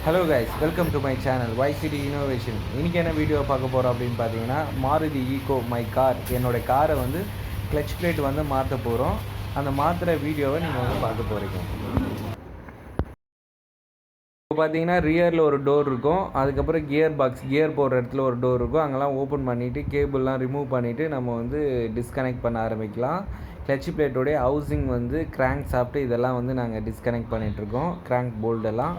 Hello guys, welcome to my channel YCD innovation. இன்றைக்கி என்ன video பார்க்க போகிறோம் அப்படின்னு பார்த்தீங்கன்னா, மாருதி ஈகோ மை கார், என்னோடய காரை வந்து கிளச் பிளேட் வந்து மாற்ற போகிறோம். அந்த மாற்றுற வீடியோவை நீங்கள் வந்து பார்க்க போகிறீங்க. இப்போ பார்த்தீங்கன்னா ரியரில் ஒரு டோர் இருக்கும், அதுக்கப்புறம் கியர் பாக்ஸ் கியர் போடுற இடத்துல ஒரு டோர் இருக்கும். அங்கெல்லாம் ஓப்பன் பண்ணிவிட்டு கேபிள்லாம் ரிமூவ் பண்ணிவிட்டு நம்ம வந்து டிஸ்கனெக்ட் பண்ண ஆரம்பிக்கலாம். கிளச் பிளேட்டோடைய ஹவுசிங் வந்து கிராங்க் சாப்பிட்டு இதெல்லாம் வந்து நாங்கள் டிஸ்கனெக்ட் பண்ணிகிட்ருக்கோம், கிராங்க் போல்டெல்லாம்.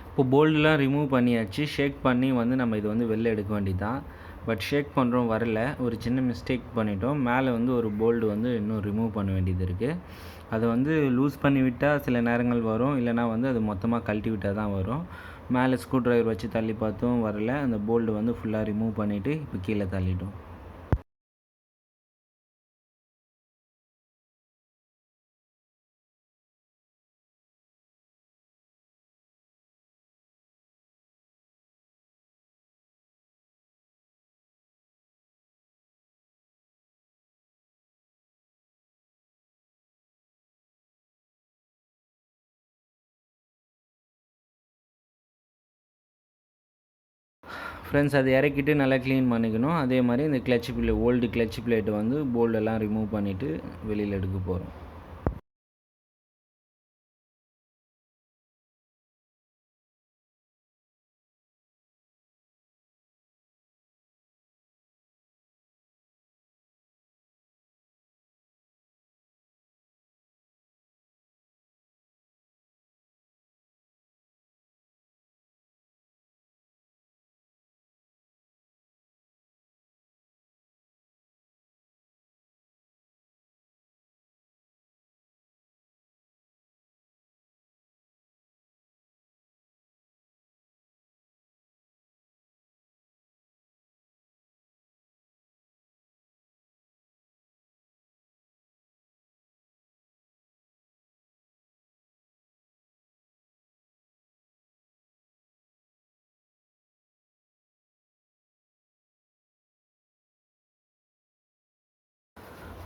இப்போ போல்டெலாம் ரிமூவ் பண்ணியாச்சு. ஷேக் பண்ணி வந்து நம்ம இது வந்து வெளில எடுக்க வேண்டியது தான். பட் ஷேக் பண்ணுறோம் வரல, ஒரு சின்ன மிஸ்டேக் பண்ணிட்டோம். மேலே வந்து ஒரு போல்டு வந்து இன்னும் ரிமூவ் பண்ண வேண்டியது இருக்குது. அதை வந்து லூஸ் பண்ணி விட்டால் சில நேரங்கள் வரும், இல்லைனா வந்து அது மொத்தமாக கழட்டி விட்டால் தான் வரும். மேலே ஸ்க்ரூ ட்ரைவர் வச்சு தள்ளி பார்த்தும் வரல. அந்த போல்டு வந்து ஃபுல்லாக ரிமூவ் பண்ணிவிட்டு இப்போ கீழே தள்ளிட்டோம். ஃப்ரெண்ட்ஸ் அதை இறக்கிட்டு நல்லா க்ளீன் பண்ணிக்கணும். அதே மாதிரி இந்த clutch plate, old clutch plate வந்து போல்டெல்லாம் ரிமூவ் பண்ணிவிட்டு வெளியில் எடுக்க போகிறோம்.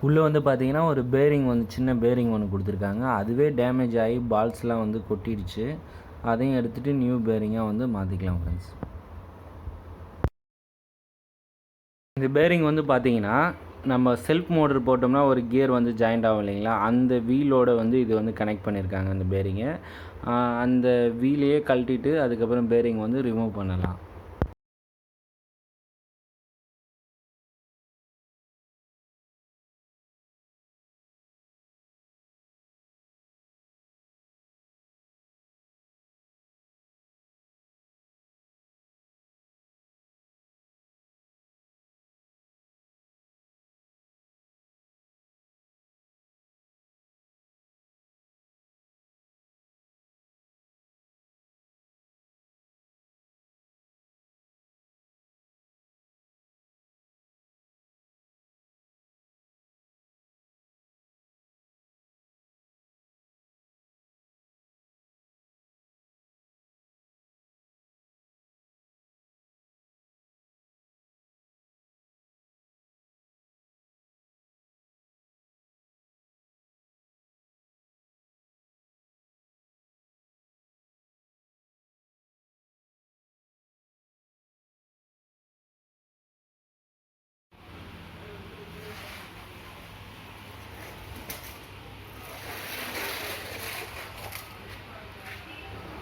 உள்ளே வந்து பார்த்தீங்கன்னா ஒரு பேரிங் வந்து சின்ன பேரிங் ஒன்று கொடுத்துருக்காங்க. அதுவே டேமேஜ் ஆகி பால்ஸ்லாம் வந்து கொட்டிடுச்சு. அதையும் எடுத்துகிட்டு நியூ பேரிங்காக வந்து மாற்றிக்கலாம் ஃப்ரெண்ட்ஸ். இந்த பேரிங் வந்து பார்த்தீங்கன்னா நம்ம செல்ஃப் மோட்டர் போட்டோம்னா ஒரு கியர் வந்து ஜாயிண்ட் ஆகும் இல்லைங்களா, அந்த வீலோட வந்து இது வந்து கனெக்ட் பண்ணியிருக்காங்க அந்த பேரிங்கை. அந்த வீலையே கழட்டிட்டு அதுக்கப்புறம் பேரிங் வந்து ரிமூவ் பண்ணலாம்.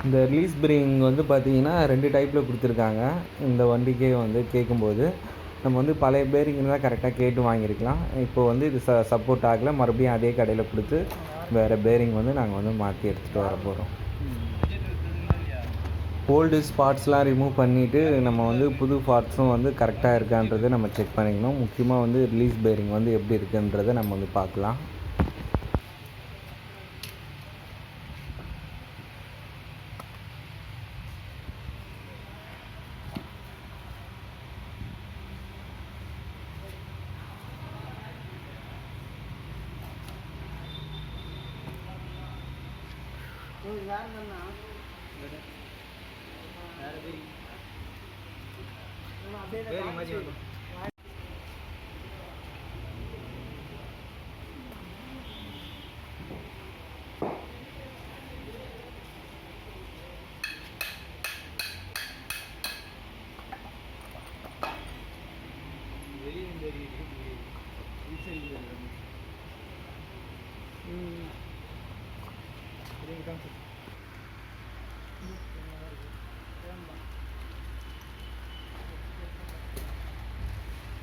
இந்த ரிலீஸ் பிரேக்கிங் வந்து பார்த்திங்கன்னா 2 டைப்பில் கொடுத்துருக்காங்க. இந்த வண்டிக்கே வந்து கேட்கும்போது நம்ம வந்து பழைய பேரிங் தான் கரெக்டாக கேட்டு வாங்கியிருக்கலாம். இப்போ வந்து இது சப்போர்ட் ஆகலை, மறுபடியும் அதே கடையில் கொடுத்து வேறு பேரிங் வந்து நாங்கள் வந்து மாற்றி எடுத்துகிட்டு வர போகிறோம். ஓல்டு ஸ்பாட்ஸ்லாம் ரிமூவ் பண்ணிவிட்டு நம்ம வந்து புது பார்ட்ஸும் வந்து கரெக்டாக இருக்கான்றதை நம்ம செக் பண்ணிக்கணும். முக்கியமாக வந்து ரிலீஸ் பேரிங் வந்து எப்படி இருக்குன்றதை நம்ம வந்து பார்க்கலாம்.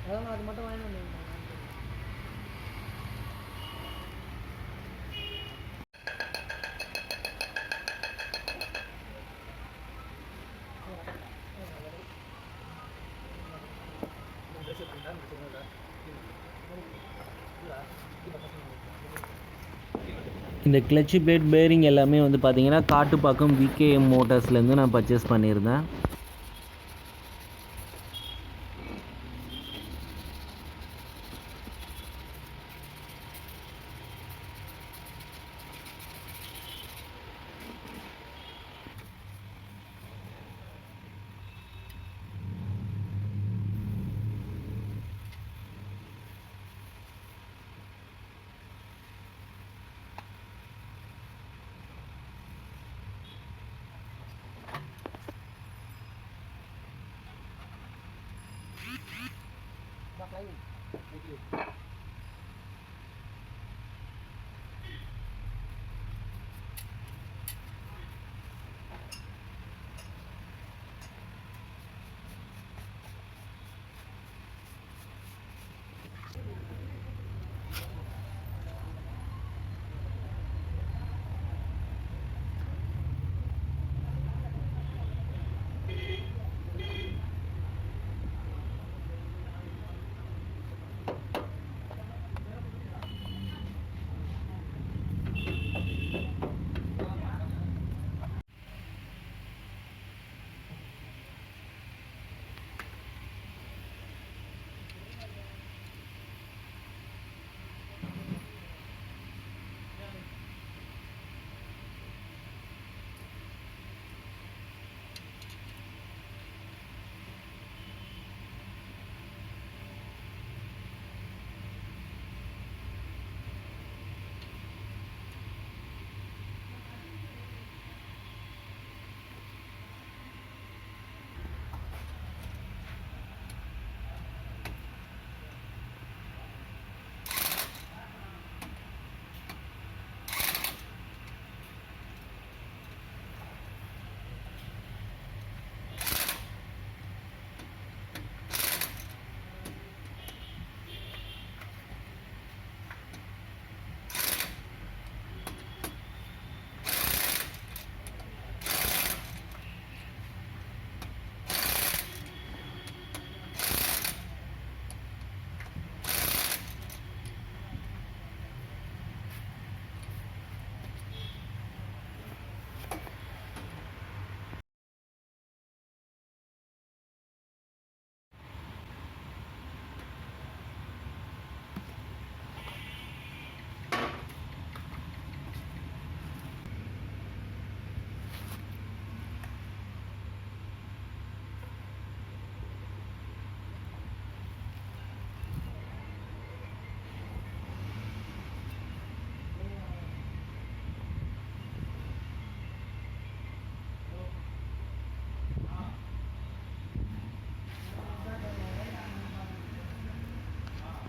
அதான் அது மட்டும் வாங்கி வந்தேன். இந்த கிளட்ச் பிளேட் பேரிங் எல்லாமே வந்து பார்த்தீங்கன்னா காட்டுப்பாக்கம் விகேஎம் மோட்டார்ஸ்லேருந்து நான் பர்ச்சேஸ் பண்ணியிருந்தேன்.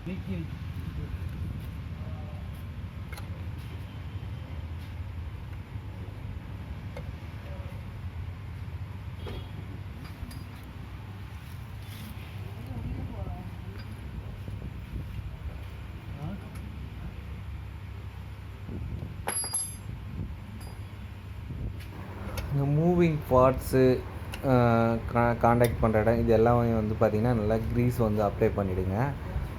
இந்த மூவிங் பார்ட்ஸு காண்டாக்ட் பண்ணுற இடம் இது எல்லாமே வந்து பார்த்திங்கன்னா நல்லா க்ரீஸ் வந்து அப்ளை பண்ணிவிடுங்க.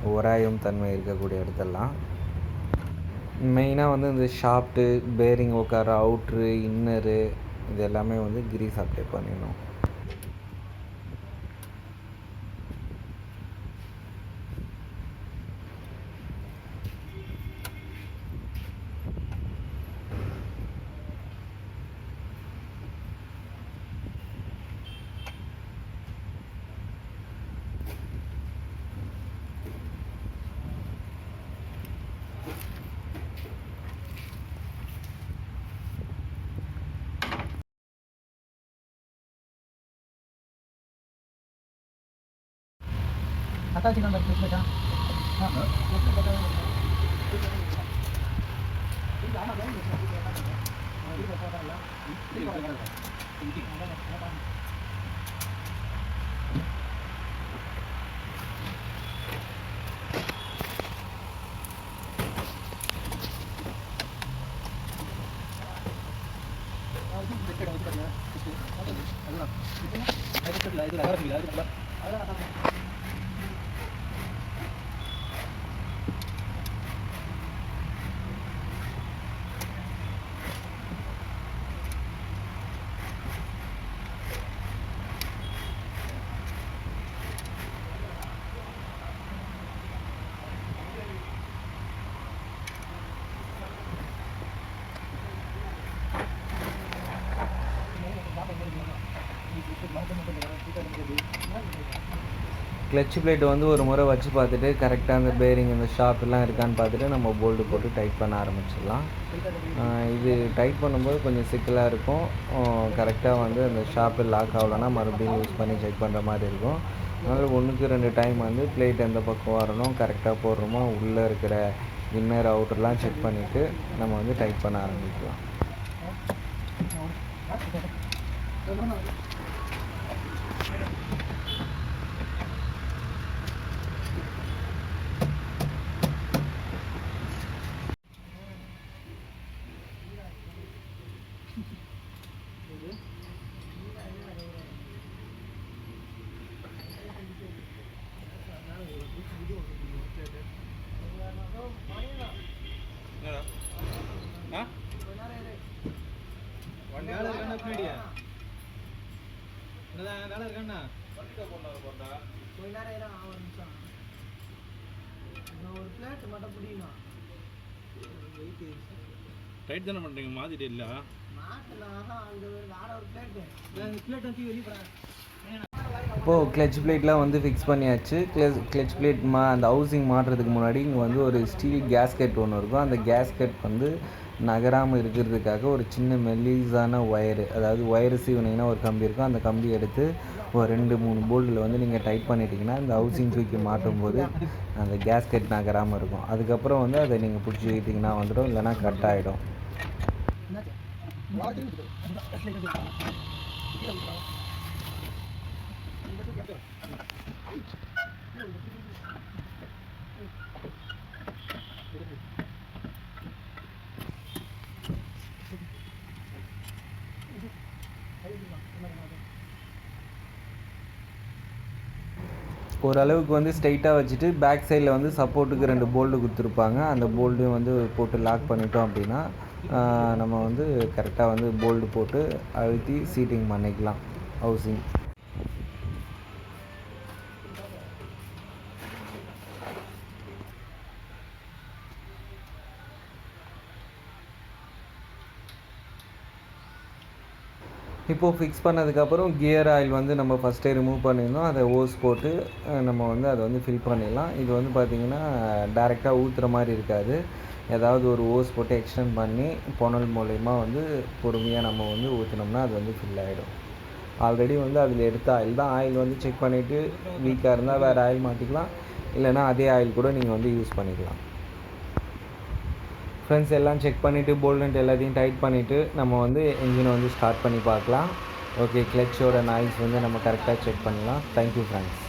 உராயும் தன்மை இருக்கக்கூடிய இடத்தெல்லாம் மெயினாக வந்து இந்த ஷாஃப்ட்டு, பேரிங் உட்கார அவுட்ரு, இன்னரு இது எல்லாமே வந்து க்ரீஸ் அப்ளை பண்ணிடணும். கிளட்ச் பிளேட் வந்து ஒரு முறை வச்சு பார்த்துட்டு கரெக்டாக அந்த பேரிங் இந்த ஷாப்லாம் இருக்கான்னு பார்த்துட்டு நம்ம போல்டு போட்டு டைட் பண்ண ஆரம்பிச்சிடலாம். இது டைட் பண்ணும்போது கொஞ்சம் சிக்கலாக இருக்கும். கரெக்டாக வந்து அந்த ஷாப்பு லாக் ஆகலைன்னா மறுபடியும் யூஸ் பண்ணி செக் பண்ணுற மாதிரி இருக்கும். அதனால் 1க்கு 2 டைம் வந்து பிளேட் எந்த பக்கம் வரணும் கரெக்டாக போடுறோமோ உள்ளே இருக்கிற இன்னர் அவுட்டர்லாம் செக் பண்ணிவிட்டு நம்ம வந்து டைட் பண்ண ஆரம்பிக்கலாம். டைட் தானே பண்ணுறீங்க மாற்றிட்டு இல்லை இப்போது கிளட்ச் பிளேட்லாம் வந்து ஃபிக்ஸ் பண்ணியாச்சு. கிளட்ச் பிளேட் அந்த ஹவுசிங் மாட்டுறதுக்கு முன்னாடி இங்கே வந்து ஒரு ஸ்டீல் கேஸ்கெட் ஒன்று இருக்கும். அந்த கேஸ்கெட் வந்து நகராமல் இருக்கிறதுக்காக ஒரு சின்ன மெல்லிஸான ஒயரு, அதாவது ஒயரு சீவனிங்கன்னா ஒரு கம்பி இருக்கும், அந்த கம்பி எடுத்து ஒரு 2-3 போல்டில் வந்து நீங்கள் டைட் பண்ணிட்டீங்கன்னா இந்த ஹவுசிங் தூக்கி மாட்டும் போது அந்த கேஸ்கெட் நகராமல் இருக்கும். அதுக்கப்புறம் வந்து அதை நீங்கள் பிடிச்சி வைட்டிங்கன்னா வந்துடும், இல்லைனா கட் ஆகிடும். ஓரளவுக்கு வந்து ஸ்ட்ரைட்டாக வச்சுட்டு பேக் சைடில் வந்து சப்போர்ட்டுக்கு 2 போல்டு கொடுத்துருப்பாங்க. அந்த போல்டையும் வந்து போட்டு லாக் பண்ணிட்டோம் அப்படின்னா நம்ம வந்து கரெக்டாக வந்து போல்டு போட்டு அழுத்தி சீட்டிங் பண்ணிக்கலாம் ஹவுசிங். இப்போது ஃபிக்ஸ் பண்ணதுக்கப்புறம் கியர் ஆயில் வந்து நம்ம ஃபஸ்ட்டே ரிமூவ் பண்ணியிருந்தோம். அதை ஓஸ் போட்டு நம்ம வந்து அதை வந்து ஃபில் பண்ணிடலாம். இது வந்து பார்த்திங்கன்னா டைரெக்டாக ஊற்றுற மாதிரி இருக்காது. ஏதாவது ஒரு ஓஸ் போட்டு எக்ஸ்டெண்ட் பண்ணி புனல் மூலயமா வந்து பொறுமையாக நம்ம வந்து ஊற்றினோம்னா அது வந்து ஃபில் ஆகிடும். ஆல்ரெடி வந்து அதில் எடுத்த ஆயில் தான். ஆயில் வந்து செக் பண்ணிவிட்டு வீக்காக இருந்தால் வேறு ஆயில் மாற்றிக்கலாம். இல்லைனா அதே ஆயில் கூட நீங்கள் வந்து யூஸ் பண்ணிக்கலாம். ஃப்ரெண்ட்ஸ், எல்லாம் செக் பண்ணிவிட்டு போல்ட் நட் எல்லாத்தையும் டைட் பண்ணிவிட்டு நம்ம வந்து என்ஜினை வந்து ஸ்டார்ட் பண்ணி பார்க்கலாம். ஓகே, கிளச்சோட நாய்ஸ் வந்து நம்ம கரெக்டாக செக் பண்ணலாம். Thank you friends.